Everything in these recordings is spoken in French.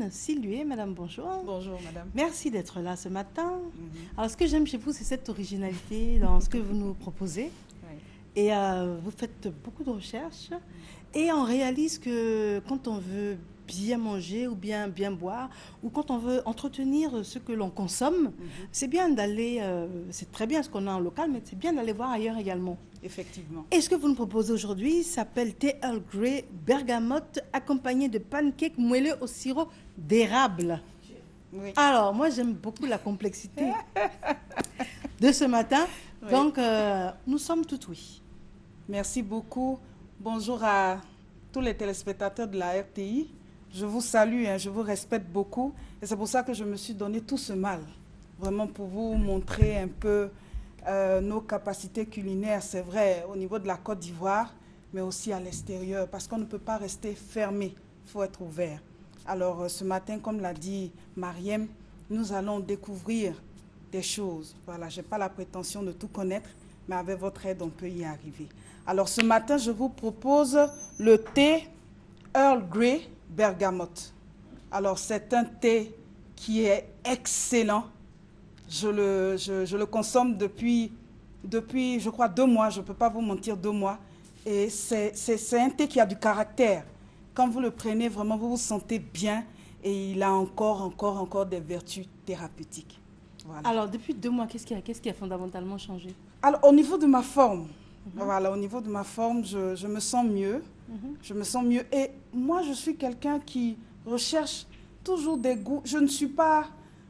Pauline Silué. Madame, bonjour. Bonjour, madame. Merci d'être là ce matin. Alors, ce que j'aime chez vous, c'est cette originalité dans ce que vous nous proposez. Oui. Et vous faites beaucoup de recherches. Et on réalise que quand on veut bien manger ou bien boire, ou quand on veut entretenir ce que l'on consomme, c'est bien d'aller, c'est très bien ce qu'on a en local, mais c'est bien d'aller voir ailleurs également. Effectivement. Et ce que vous nous proposez aujourd'hui s'appelle thé Earl Grey bergamote accompagné de pancakes moelleux au sirop d'érable. Oui. Alors, moi, j'aime beaucoup la complexité de ce matin. Oui. Donc, nous sommes tout oui. Merci beaucoup. Bonjour à tous les téléspectateurs de la RTI. Je vous salue, je vous respecte beaucoup. Et c'est pour ça que je me suis donné tout ce mal. Vraiment pour vous montrer un peu nos capacités culinaires, c'est vrai, au niveau de la Côte d'Ivoire, mais aussi à l'extérieur, parce qu'on ne peut pas rester fermé, il faut être ouvert. Alors ce matin, comme l'a dit Mariem, nous allons découvrir des choses. Voilà, je n'ai pas la prétention de tout connaître, mais avec votre aide, on peut y arriver. Alors ce matin, je vous propose le thé Earl Grey bergamote. Alors c'est un thé qui est excellent. Je le consomme depuis, je crois, 2 mois. Je ne peux pas vous mentir, 2 mois. Et c'est un thé qui a du caractère. Quand vous le prenez, vraiment, vous vous sentez bien. Et il a encore des vertus thérapeutiques. Voilà. Alors, depuis 2 mois, qu'est-ce qui a fondamentalement changé? Alors, au niveau de ma forme, voilà, au niveau de ma forme, je me sens mieux. Je me sens mieux. Et moi, je suis quelqu'un qui recherche toujours des goûts.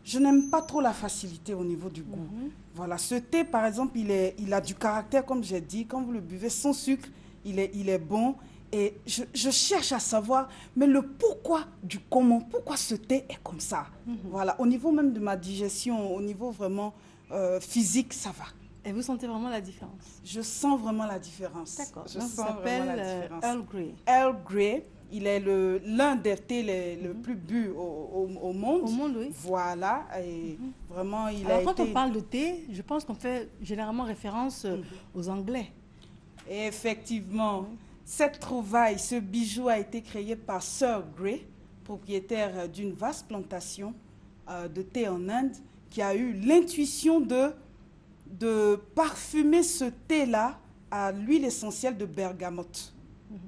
Je n'aime pas trop la facilité au niveau du goût. Voilà, ce thé, par exemple, il a du caractère, comme j'ai dit. Quand vous le buvez sans sucre, il est bon. Et je cherche à savoir, mais le pourquoi du comment, pourquoi ce thé est comme ça. Voilà, au niveau même de ma digestion, au niveau vraiment physique, ça va. Et vous sentez vraiment la différence? Je sens vraiment la différence. D'accord. Je Donc, sens ça vraiment la s'appelle différence. Earl Grey. Earl Grey, il est l'un des thés le plus bu au monde. Au monde, oui. Voilà, et vraiment, il Alors, a quand été... on parle de thé, je pense qu'on fait généralement référence aux Anglais. Et effectivement, cette trouvaille, ce bijou a été créé par Sir Grey, propriétaire d'une vaste plantation de thé en Inde, qui a eu l'intuition de parfumer ce thé-là à l'huile essentielle de bergamote.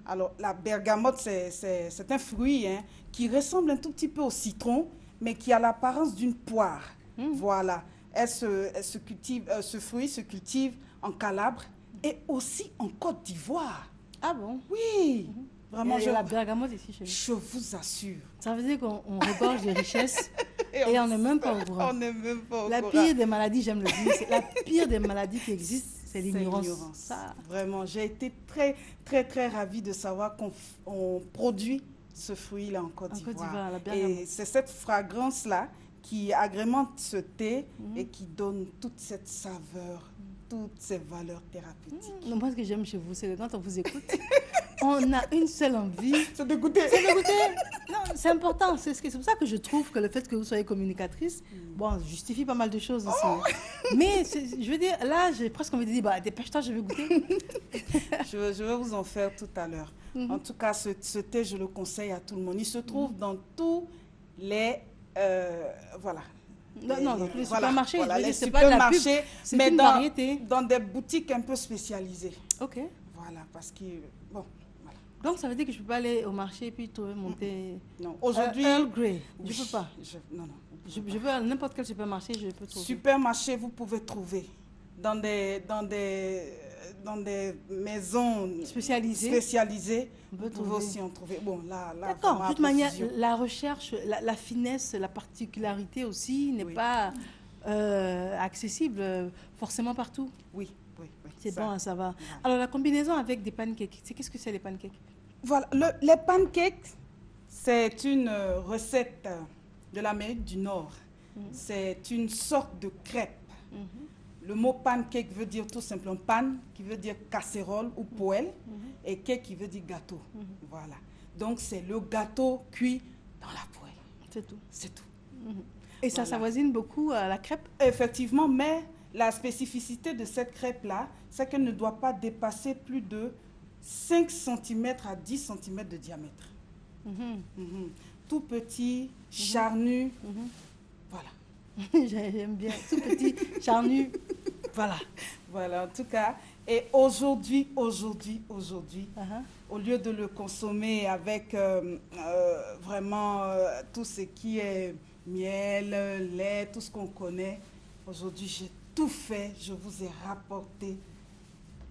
Alors, la bergamote, c'est un fruit qui ressemble un tout petit peu au citron, mais qui a l'apparence d'une poire. Voilà. Ce fruit se cultive en Calabre et aussi en Côte d'Ivoire. Ah bon? Oui. Vraiment, il y a la bergamote ici chez nous. Je vous assure. Ça veut dire qu'on regorge de richesses et on n'est même pas au courant. On n'est même pas au La courant. pire des maladies, j'aime le dire, c'est la pire des maladies qui existent, c'est l'ignorance. Ça. Vraiment, j'ai été très, très, très ravie de savoir qu'on produit ce fruit-là en Côte d'Ivoire. Et c'est cette fragrance-là qui agrémente ce thé et qui donne toute cette saveur, toutes ces valeurs thérapeutiques. Moi, ce que j'aime chez vous, c'est que quand on vous écoute, on a une seule envie. C'est de goûter. C'est de goûter. Non, c'est important. C'est pour ça que je trouve que le fait que vous soyez communicatrice, bon, justifie pas mal de choses aussi. Mais je veux dire, là, j'ai presque envie de dire, bah, dépêche-toi, je vais goûter. je vais vous en faire tout à l'heure. En tout cas, ce thé, je le conseille à tout le monde. Il se trouve dans tous les... voilà. Non, dans les supermarchés. Voilà, les c'est pas de la pub, c'est mais dans des boutiques un peu spécialisées. Ok. Voilà, parce que... Bon, voilà. Donc, ça veut dire que je ne peux pas aller au marché et puis trouver mon thé... Non, aujourd'hui... Earl Grey, oui, je ne peux pas. Non. Je veux à n'importe quel supermarché, je peux trouver. Supermarché, vous pouvez trouver. Dans des maisons spécialisées, vous pouvez aussi en trouver. Bon, là d'accord, de toute manière, la recherche, la finesse, la particularité aussi n'est pas accessible forcément partout. Oui. C'est bon, ça va. Alors, la combinaison avec des pancakes, qu'est-ce que c'est les pancakes? Voilà, les pancakes, c'est une recette de l'Amérique du Nord. C'est une sorte de crêpe. Le mot pancake veut dire tout simplement pan, qui veut dire casserole ou poêle, et cake qui veut dire gâteau. Voilà. Donc, c'est le gâteau cuit dans la poêle. C'est tout. C'est tout. Et ça s'avoisine beaucoup à la crêpe? Effectivement, mais la spécificité de cette crêpe-là, c'est qu'elle ne doit pas dépasser plus de 5 cm à 10 cm de diamètre. tout petit, charnu. Voilà. J'aime bien. Tout petit, charnu. Voilà. Voilà, en tout cas. Et aujourd'hui, au lieu de le consommer avec vraiment tout ce qui est miel, lait, tout ce qu'on connaît, aujourd'hui, j'ai tout fait. Je vous ai rapporté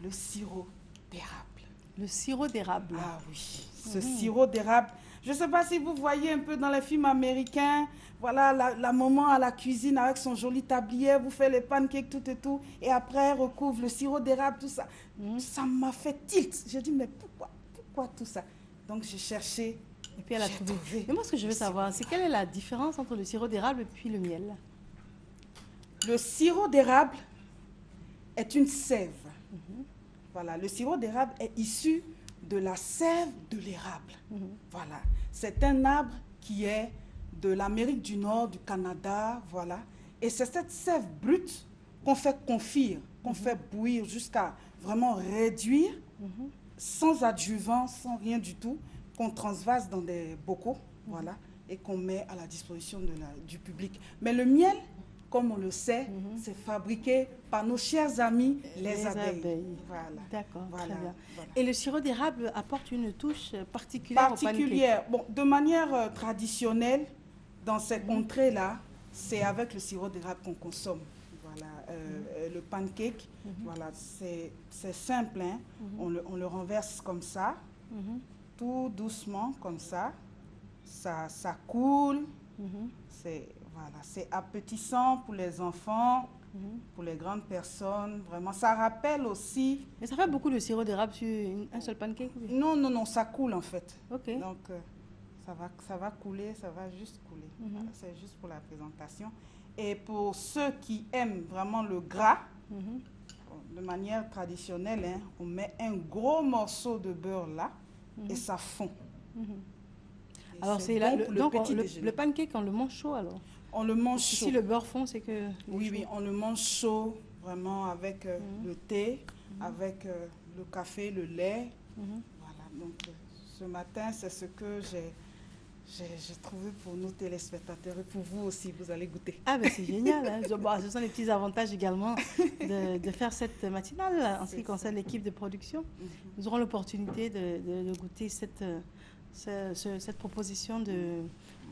le sirop d'érable. Le sirop d'érable. Ah oui, ce sirop d'érable. Je ne sais pas si vous voyez un peu dans les films américains, voilà, la maman à la cuisine avec son joli tablier, vous fait les pancakes, tout et tout, et après elle recouvre le sirop d'érable, tout ça. Ça m'a fait tilt. J'ai dit, mais pourquoi tout ça? Donc j'ai cherché. Et puis elle a trouvé. Mais moi, ce que je veux savoir, c'est quelle est la différence entre le sirop d'érable et puis le miel? Le sirop d'érable est une sève. Voilà, le sirop d'érable est issu de la sève de l'érable. Voilà, c'est un arbre qui est de l'Amérique du Nord, du Canada, voilà. Et c'est cette sève brute qu'on fait confire, qu'on fait bouillir jusqu'à vraiment réduire, sans adjuvant, sans rien du tout, qu'on transvase dans des bocaux, voilà, et qu'on met à la disposition du public. Mais le miel, comme on le sait, c'est fabriqué par nos chers amis, les abeilles. Voilà. D'accord, voilà, très bien. Voilà. Et le sirop d'érable apporte une touche particulière au pancake. Bon, de manière traditionnelle, dans ces contrées-là, c'est avec le sirop d'érable qu'on consomme. Voilà, le pancake, voilà, c'est simple, hein. On le renverse comme ça, tout doucement comme ça. Ça coule. C'est appétissant pour les enfants, pour les grandes personnes. Vraiment, ça rappelle aussi... Mais ça fait beaucoup de sirop d'érable sur un seul pancake? Non, ça coule en fait. Ok. Donc, ça va couler, ça va juste couler. Voilà, c'est juste pour la présentation. Et pour ceux qui aiment vraiment le gras, de manière traditionnelle, hein, on met un gros morceau de beurre là et ça fond. Alors, c'est bon le pancake, on le mange chaud alors? On le mange chaud. Si le beurre fond, c'est que... Oui, on le mange chaud, vraiment avec le thé, avec le café, le lait. Voilà, donc ce matin, c'est ce que j'ai trouvé pour nos téléspectateurs et pour vous aussi, vous allez goûter. Ah ben c'est génial, hein. Ce sont les petits avantages également de faire cette matinale en ce qui concerne l'équipe de production. Nous aurons l'opportunité de goûter cette proposition de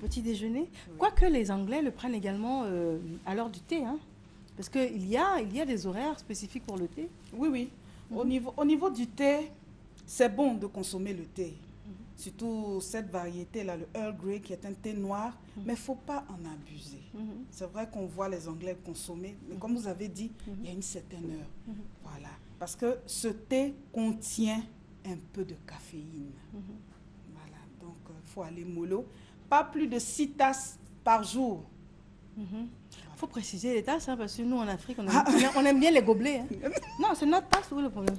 petit déjeuner. Oui. Quoique les Anglais le prennent également à l'heure du thé, hein, parce qu'il y a des horaires spécifiques pour le thé. Oui. Au niveau du thé, c'est bon de consommer le thé. Surtout cette variété-là, le Earl Grey, qui est un thé noir, mais il ne faut pas en abuser. C'est vrai qu'on voit les Anglais consommer, mais comme vous avez dit, il y a une certaine heure. Voilà. Parce que ce thé contient un peu de caféine. Voilà. Donc, il faut aller mollo. Pas plus de 6 tasses par jour. Il faut préciser les tasses, hein, parce que nous, en Afrique, on aime bien les gobelets. Hein. Non, c'est notre tasse, où est le problème?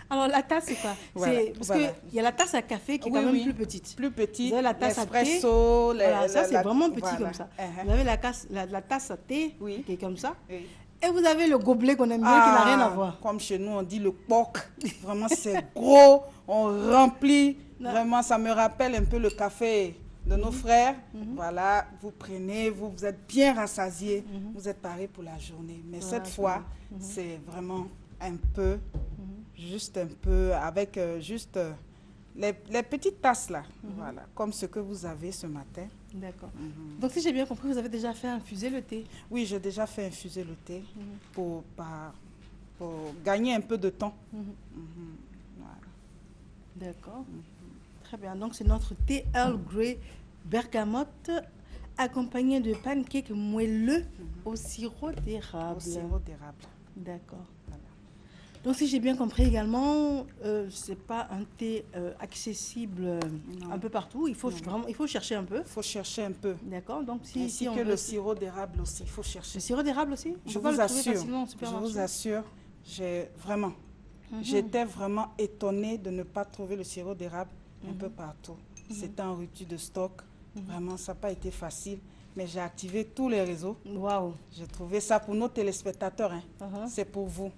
Alors, la tasse, c'est quoi? Parce qu'il y a la tasse à café qui est quand même plus petite. Plus petite. Vous avez la tasse à thé. Voilà, ça, c'est vraiment petit comme ça. Vous avez la tasse à thé qui est comme ça. Et vous avez le gobelet qu'on aime bien, qui n'a rien à voir. Comme chez nous, on dit le porc. Vraiment, c'est gros. On remplit. Vraiment, ça me rappelle un peu le café de nos frères. Voilà, vous prenez, vous êtes bien rassasiés. Vous êtes parés pour la journée. Mais cette fois, c'est vraiment un peu... Juste un peu, avec juste les petites tasses là, voilà, comme ce que vous avez ce matin. D'accord. Donc si j'ai bien compris, vous avez déjà fait infuser le thé? Oui, j'ai déjà fait infuser le thé pour gagner un peu de temps. Voilà. D'accord. Très bien, donc c'est notre thé Earl Grey bergamote accompagné de pancakes moelleux au sirop d'érable. Au sirop d'érable. D'accord. Donc, si j'ai bien compris également, ce n'est pas un thé accessible un peu partout. Il faut chercher un peu. Il faut chercher un peu. D'accord. Donc, si on le sirop d'érable aussi, il faut chercher. Le sirop d'érable aussi? Je vous assure, j'étais vraiment étonnée de ne pas trouver le sirop d'érable un peu partout. C'était en rupture de stock. Vraiment, ça n'a pas été facile. Mais j'ai activé tous les réseaux. Waouh. J'ai trouvé ça pour nos téléspectateurs. Hein. C'est pour vous.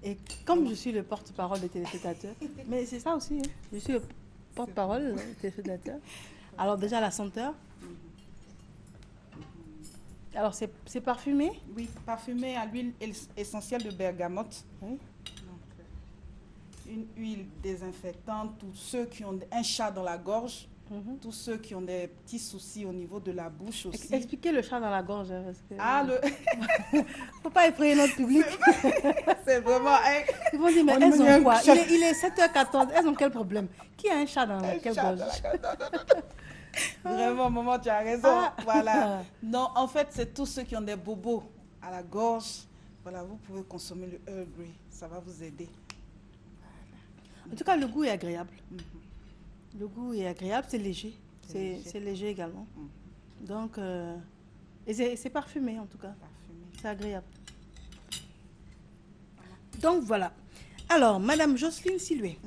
Et comme je suis le porte-parole des téléspectateurs, mais c'est ça aussi, hein, je suis le porte-parole des téléspectateurs. Alors déjà la senteur. Alors c'est parfumé? Oui, parfumé à l'huile essentielle de bergamote. Oui. Donc, une huile désinfectante, tous ceux qui ont un chat dans la gorge, tous ceux qui ont des petits soucis au niveau de la bouche aussi. Expliquez le chat dans la gorge. Hein, parce que, Ah, faut pas effrayer notre public. C'est vraiment... Ils vont dire, mais elles ont quoi? Il est 7h14, elles ont quel problème? Qui a un chat dans quelle gorge? Vraiment, maman, tu as raison. Voilà. Non, en fait, c'est tous ceux qui ont des bobos à la gorge. Voilà, vous pouvez consommer le Earl Grey. Ça va vous aider. En tout cas, le goût est agréable. Le goût est agréable, c'est léger. C'est léger également. Donc, et c'est parfumé en tout cas. C'est agréable. Donc, voilà. Alors, Madame Jocelyne Silué,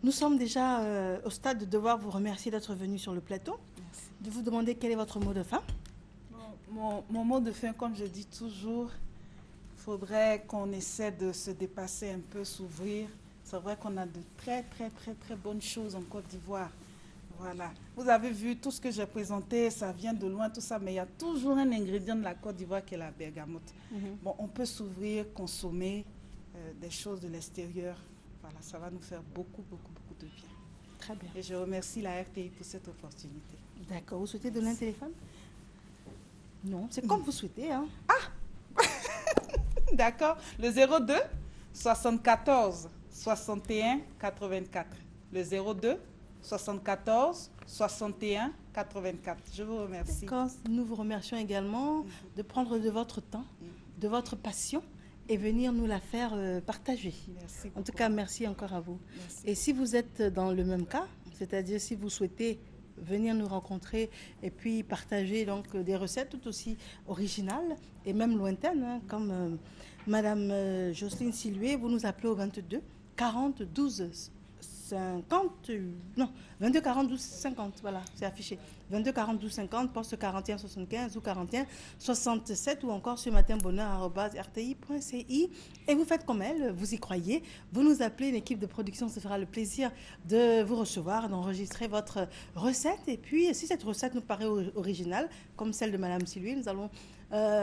nous sommes déjà au stade de devoir vous remercier d'être venue sur le plateau. Merci. De vous demander quel est votre mot de fin. Mon mot de fin, comme je dis toujours, il faudrait qu'on essaie de se dépasser un peu, s'ouvrir. C'est vrai qu'on a de très, très, très, très bonnes choses en Côte d'Ivoire. Voilà. Vous avez vu tout ce que j'ai présenté, ça vient de loin, tout ça, mais il y a toujours un ingrédient de la Côte d'Ivoire qui est la bergamote. Bon, on peut s'ouvrir, consommer des choses de l'extérieur. Voilà, ça va nous faire beaucoup, beaucoup, beaucoup de bien. Très bien. Et je remercie la RTI pour cette opportunité. D'accord. Vous souhaitez donner un téléphone? Non, c'est comme vous souhaitez. Hein. D'accord. Le 02 74 61 84. Le 02 74 61 84. Je vous remercie. D'accord. Nous vous remercions également de prendre de votre temps, de votre passion et venir nous la faire partager. Merci. En tout cas, merci encore à vous. Merci. Et si vous êtes dans le même cas, c'est-à-dire si vous souhaitez venir nous rencontrer et puis partager donc des recettes tout aussi originales et même lointaines, hein, comme Madame Jocelyne Silué, vous nous appelez au 22 40 12 50, non, 22 40 12 50, voilà, c'est affiché. 22 40 12 50, poste 41 75 ou 41 67 ou encore ce matin bonheur@rti.ci. Et vous faites comme elle, vous y croyez, vous nous appelez, une équipe de production se fera le plaisir de vous recevoir, d'enregistrer votre recette. Et puis, si cette recette nous paraît originale, comme celle de Madame Silué, nous allons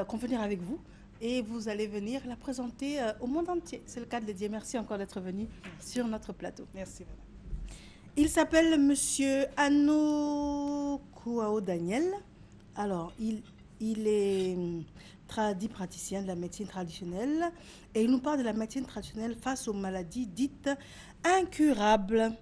convenir avec vous. Et vous allez venir la présenter au monde entier. C'est le cas de le dire. Merci encore d'être venu sur notre plateau. Merci, madame. Il s'appelle Monsieur Anno Kouao Daniel. Alors, il est praticien de la médecine traditionnelle et il nous parle de la médecine traditionnelle face aux maladies dites incurables.